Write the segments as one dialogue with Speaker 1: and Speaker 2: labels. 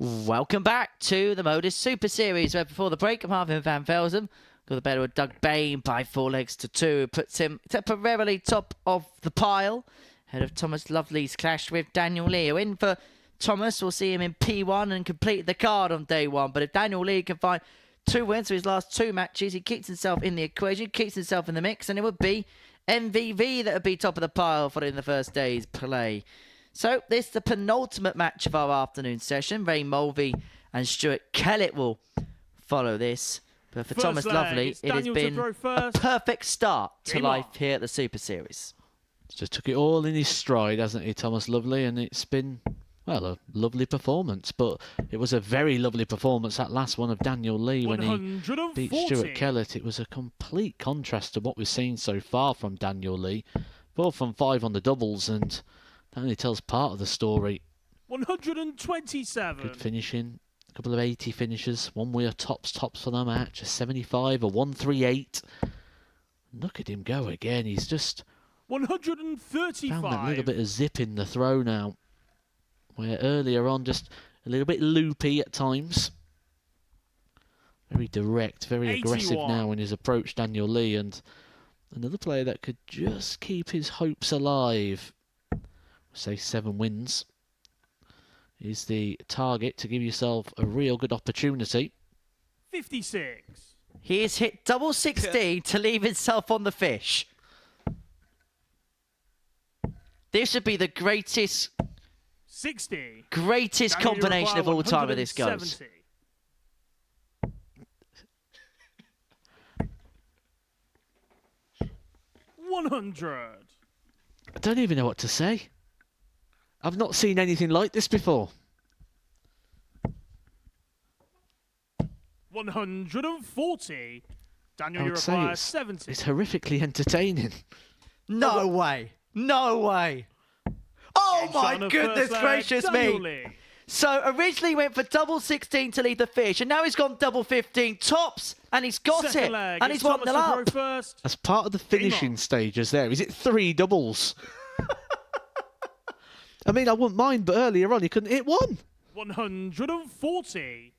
Speaker 1: Welcome back to the Modus Super Series, where before the break, Marvin van Velzen got the better of Doug Bain by 4-2. Puts him temporarily top of the pile, ahead of Thomas Lovely's clash with Daniel Lee. In for Thomas, we'll see him in P1 and complete the card on day one. But if Daniel Lee can find 2 wins for his last 2 matches, he keeps himself in the equation, keeps himself in the mix, and it would be MVV that would be top of the pile following the first day's play. So, this is the penultimate match of our afternoon session. Ray Mulvey and Stuart Kellett will follow this. But for Thomas Lovely, it has been a perfect start to life here at the Super Series.
Speaker 2: Just took it all in his stride, hasn't he, Thomas Lovely? And it's been, well, a lovely performance. But it was a very lovely performance, that last one of Daniel Lee when he beat Stuart Kellett. It was a complete contrast to what we've seen so far from Daniel Lee. 4 from 5 on the doubles, and that only tells part of the story.
Speaker 3: 127.
Speaker 2: Good finishing. A couple of 80 finishes. One were tops for the match. A 75, a 138. Look at him go again. He's just
Speaker 3: 135.
Speaker 2: found that little bit of zip in the throw now. Where earlier on, just a little bit loopy at times. Very direct, very
Speaker 3: 81.
Speaker 2: aggressive now in his approach, Daniel Lee. And another player that could just keep his hopes alive. Say 7 wins is the target to give yourself a real good opportunity.
Speaker 3: 56.
Speaker 1: He has hit double 16 to leave himself on the fish. This would be the greatest
Speaker 3: 60.
Speaker 1: Greatest combination of all time if this goes.
Speaker 3: 100.
Speaker 2: I don't even know what to say. I've not seen anything like this before.
Speaker 3: 140. Daniel,
Speaker 2: I
Speaker 3: you
Speaker 2: would say
Speaker 3: require
Speaker 2: it's
Speaker 3: 70.
Speaker 2: It's horrifically entertaining.
Speaker 1: No way. No way. Oh my goodness gracious me. So originally went for double 16 to lead the fish, and now he's gone double 15 tops, and he's got it. And he's 1-0 up.
Speaker 2: As part of the finishing stages there, is it 3 doubles? I mean, I wouldn't mind, but earlier on he couldn't hit 1.
Speaker 3: 140.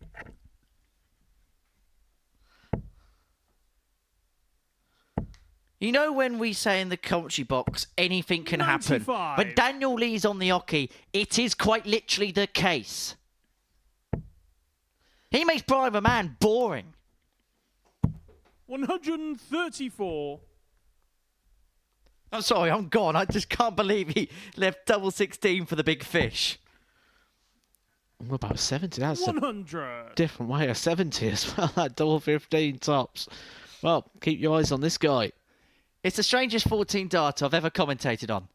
Speaker 1: You know when we say in the commentary box, anything can
Speaker 3: 95.
Speaker 1: happen? When Daniel Lee's on the hockey, it is quite literally the case. He makes Brian the Man boring.
Speaker 3: 134.
Speaker 1: I'm sorry, I'm gone. I just can't believe he left double 16 for the big fish.
Speaker 2: What about 70? That's
Speaker 3: 100.
Speaker 2: a different way of 70 as well. That double 15 tops. Well, keep your eyes on this guy.
Speaker 1: It's the strangest 14 data I've ever commentated on.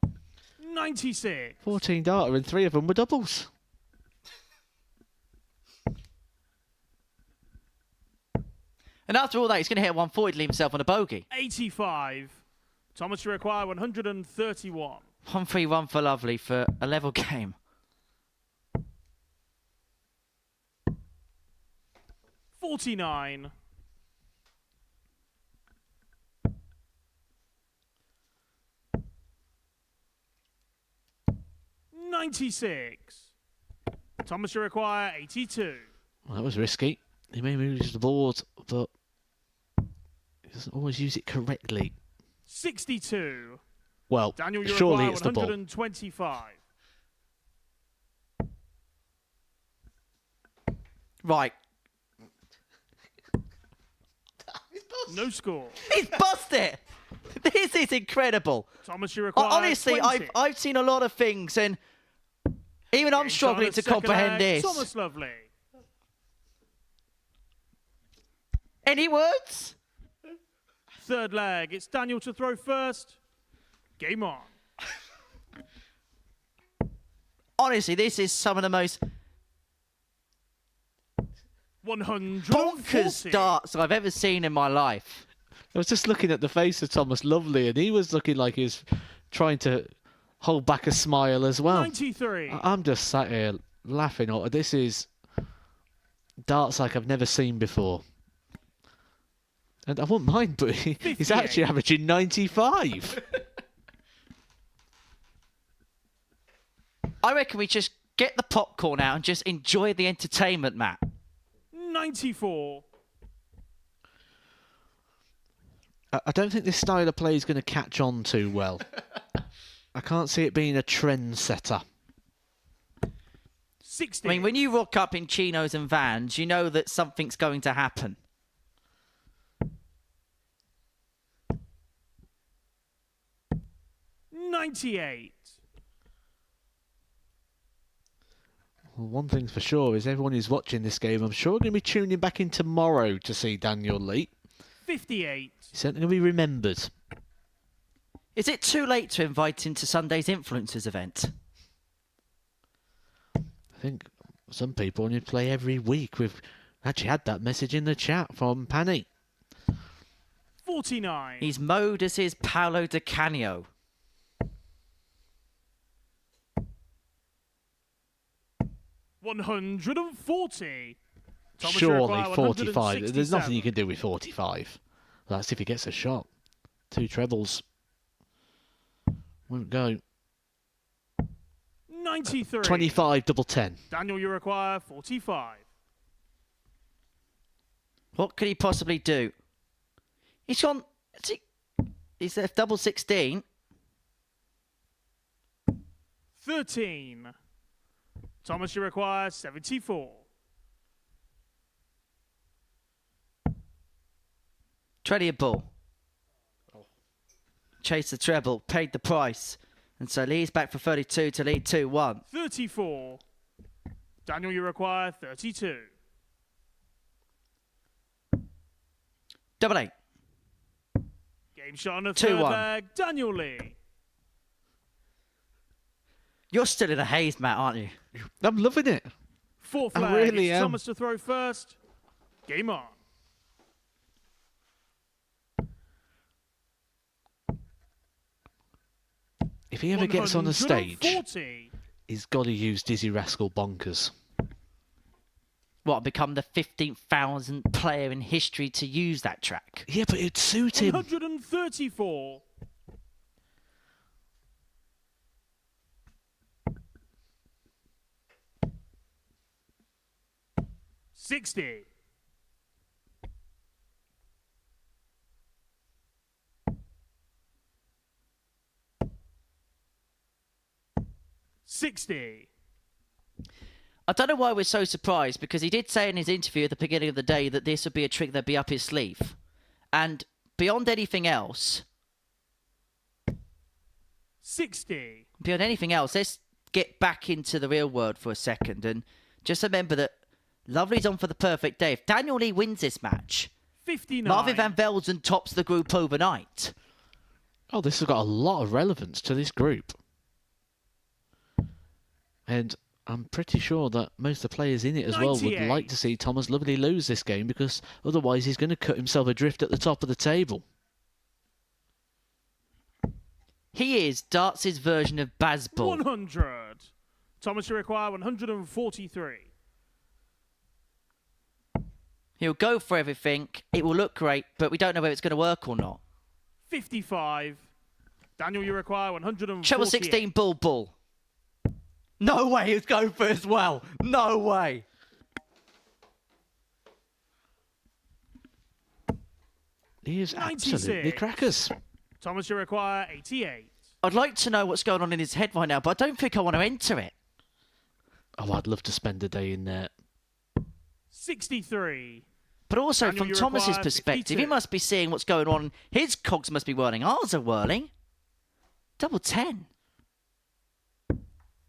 Speaker 3: 96.
Speaker 2: 14 data and 3 of them were doubles.
Speaker 1: And after all that, he's going to hit 140 to leave himself on a bogey.
Speaker 3: 85. Thomas, you require 131.
Speaker 1: 131 for Lovely for a level game.
Speaker 3: 49. 96. Thomas, you require 82.
Speaker 2: Well, that was risky. He may lose the board, but he doesn't always use it correctly.
Speaker 3: 62.
Speaker 2: Well,
Speaker 3: Daniel, you
Speaker 2: surely
Speaker 3: require
Speaker 2: it's the ball.
Speaker 3: 125.
Speaker 1: Right.
Speaker 3: No score.
Speaker 1: He's busted it. This is incredible.
Speaker 3: Thomas, you require
Speaker 1: Honestly,
Speaker 3: 20.
Speaker 1: I've seen a lot of things, and even I'm struggling to comprehend this.
Speaker 3: Thomas Lovely.
Speaker 1: Any words?
Speaker 3: Third leg. It's Daniel to throw first. Game on.
Speaker 1: Honestly, this is some of the most
Speaker 3: 140.
Speaker 1: bonkers darts I've ever seen in my life.
Speaker 2: I was just looking at the face of Thomas Lovely, and he was looking like he was trying to hold back a smile as well.
Speaker 3: 93.
Speaker 2: I'm just sat here laughing. This is darts like I've never seen before. And I wouldn't mind, but he's actually averaging 95.
Speaker 1: I reckon we just Get the popcorn out and just enjoy the entertainment, Matt.
Speaker 3: 94.
Speaker 2: I don't think this style of play is going to catch on too well. I can't see it being a trendsetter.
Speaker 3: 60.
Speaker 1: I mean, when you rock up in chinos and Vans, you know that something's going to happen.
Speaker 3: $98.
Speaker 2: Well, one thing's for sure is everyone who's watching this game, I'm sure, going to be tuning back in tomorrow to see Daniel Lee.
Speaker 3: 58.
Speaker 2: He's certainly going to be remembered.
Speaker 1: Is it too late to invite him to Sunday's Influencers event?
Speaker 2: I think some people only play every week. We've actually had that message in the chat from Panny.
Speaker 3: 49.
Speaker 1: He's Modus's Paolo Di Canio.
Speaker 3: $140. Thomas
Speaker 2: Surely
Speaker 3: Uruguay,
Speaker 2: 45. There's nothing you
Speaker 3: 167.
Speaker 2: can do with 45. That's if he gets a shot. 2 trebles. Won't go.
Speaker 3: 93.
Speaker 2: 25, double 10.
Speaker 3: Daniel Uruguay, 45.
Speaker 1: What could he possibly do? He's gone. He's left double 16.
Speaker 3: 13. Thomas Uruguay, 74.
Speaker 1: Treadie a ball. Chased the treble, paid the price. And so Lee's back for 32 to lead 2-1.
Speaker 3: 34. Daniel Uruguay, 32.
Speaker 1: Double 8.
Speaker 3: Game shot on the
Speaker 1: 2-1.
Speaker 3: third leg, Daniel Lee.
Speaker 1: You're still in a haze, Matt, aren't you?
Speaker 2: I'm loving it.
Speaker 3: Fourth
Speaker 2: I
Speaker 3: leg,
Speaker 2: really
Speaker 3: it's
Speaker 2: am.
Speaker 3: Thomas to throw first. Game on.
Speaker 2: If he ever gets on the stage,
Speaker 3: 140.
Speaker 2: he's got to use Dizzy Rascal Bonkers.
Speaker 1: What, become the 15,000th player in history to use that track?
Speaker 2: Yeah, but it'd suit him.
Speaker 3: 134. $60. $60.
Speaker 1: I don't know why we're so surprised, because he did say in his interview at the beginning of the day that this would be a trick that'd be up his sleeve. And beyond anything else,
Speaker 3: 60.
Speaker 1: beyond anything else, let's get back into the real world for a second and just remember that Lovely's on for the perfect day. If Daniel Lee wins this match,
Speaker 3: 59.
Speaker 1: Marvin Van Velzen tops the group overnight.
Speaker 2: Oh, this has got a lot of relevance to this group. And I'm pretty sure that most of the players in it as well would
Speaker 3: 98.
Speaker 2: like to see Thomas Lovely lose this game, because otherwise he's going to cut himself adrift at the top of the table.
Speaker 1: He is Darts' version of Bazball.
Speaker 3: 100. Thomas Uruguay, 143.
Speaker 1: He'll go for everything. It will look great, but we don't know whether it's going to work or not.
Speaker 3: 55. Daniel Uruguay, 148.
Speaker 1: Treble 16 bull. No way he's going for it as well. No way.
Speaker 2: He is
Speaker 3: 96.
Speaker 2: absolutely crackers.
Speaker 3: Thomas Uruguay, 88.
Speaker 1: I'd like to know what's going on in his head right now, but I don't think I want to enter it.
Speaker 2: Oh, I'd love to spend a day in there.
Speaker 3: 63.
Speaker 1: But also,
Speaker 3: Daniel
Speaker 1: from
Speaker 3: Uruguay,
Speaker 1: Thomas's perspective,
Speaker 3: 52.
Speaker 1: he must be seeing what's going on. His cogs must be whirling. Ours are whirling. Double 10.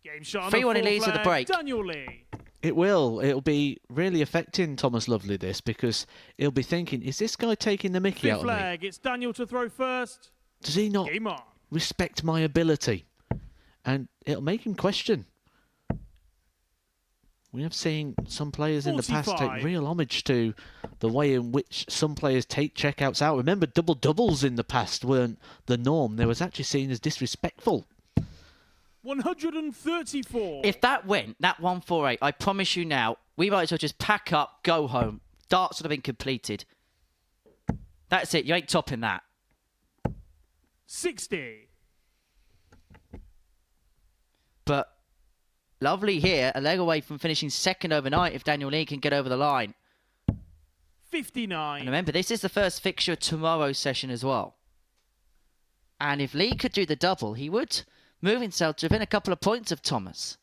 Speaker 3: Game shot on
Speaker 1: 3-1
Speaker 3: the
Speaker 1: he
Speaker 3: fourth
Speaker 1: leads with the
Speaker 3: leg,
Speaker 1: break.
Speaker 3: Daniel Lee.
Speaker 2: It will. It'll be really affecting Thomas Lovely, this, because he'll be thinking, is this guy taking the mickey out
Speaker 3: Fifth
Speaker 2: of me?
Speaker 3: leg, it's Daniel to throw first.
Speaker 2: Does he not
Speaker 3: Game on.
Speaker 2: respect my ability? And it'll make him question. We have seen some players in the past
Speaker 3: 45.
Speaker 2: take real homage to the way in which some players take checkouts out. Remember, double doubles in the past weren't the norm. They was actually seen as disrespectful.
Speaker 3: 134.
Speaker 1: If that went, that 148, I promise you now, we might as well just pack up, go home. Darts would have been completed. That's it. You ain't topping that.
Speaker 3: 60.
Speaker 1: But Lovely here. A leg away from finishing second overnight if Daniel Lee can get over the line.
Speaker 3: 59.
Speaker 1: And remember, this is the first fixture of tomorrow's session as well. And if Lee could do the double, he would move himself to within a couple of points of Thomas.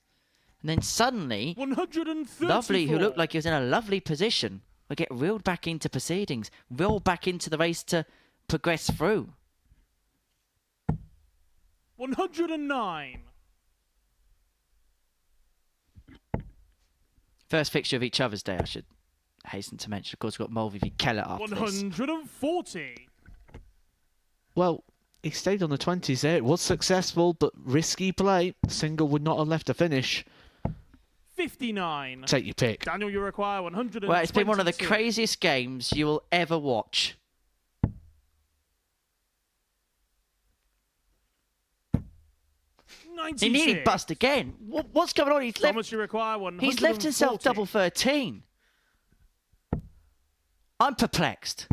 Speaker 1: And then suddenly,
Speaker 3: 134.
Speaker 1: Lovely, who looked like he was in a lovely position, will get reeled back into proceedings, reeled back into the race to progress through.
Speaker 3: 109.
Speaker 1: First fixture of each other's day, I should hasten to mention. Of course, we've got Mulvey v Kellett after this.
Speaker 3: 140.
Speaker 2: Well, he stayed on the 20s there. It was successful, but risky play. Single would not have left a finish.
Speaker 3: 59.
Speaker 2: Take your pick.
Speaker 3: Daniel, you require 122.
Speaker 1: Well, it's been one of the craziest games you will ever watch.
Speaker 3: 96.
Speaker 1: He nearly bust again. What's going on?
Speaker 3: Thomas, you require 140.
Speaker 1: He's left himself double 13. I'm perplexed.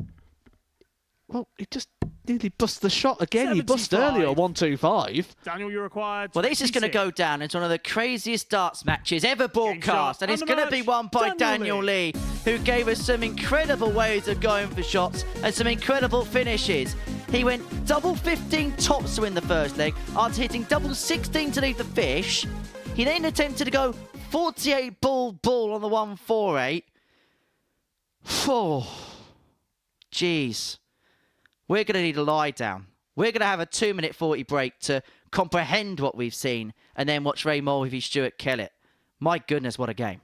Speaker 2: Well, he just nearly bust the shot again. He bust
Speaker 3: 75.
Speaker 2: earlier, 125.
Speaker 3: Daniel, you required.
Speaker 1: Well, this is going to go down as one of the craziest darts matches ever broadcast. And it's going to be won by Daniel Lee, who gave us some incredible ways of going for shots and some incredible finishes. He went double 15 tops to win the first leg after hitting double 16 to leave the fish. He then attempted to go 48 ball on the 148. Oh, jeez. We're going to need a lie down. We're going to have a 2-minute 40 break to comprehend what we've seen and then watch Ray Moore with Stuart Kellett. My goodness, what a game.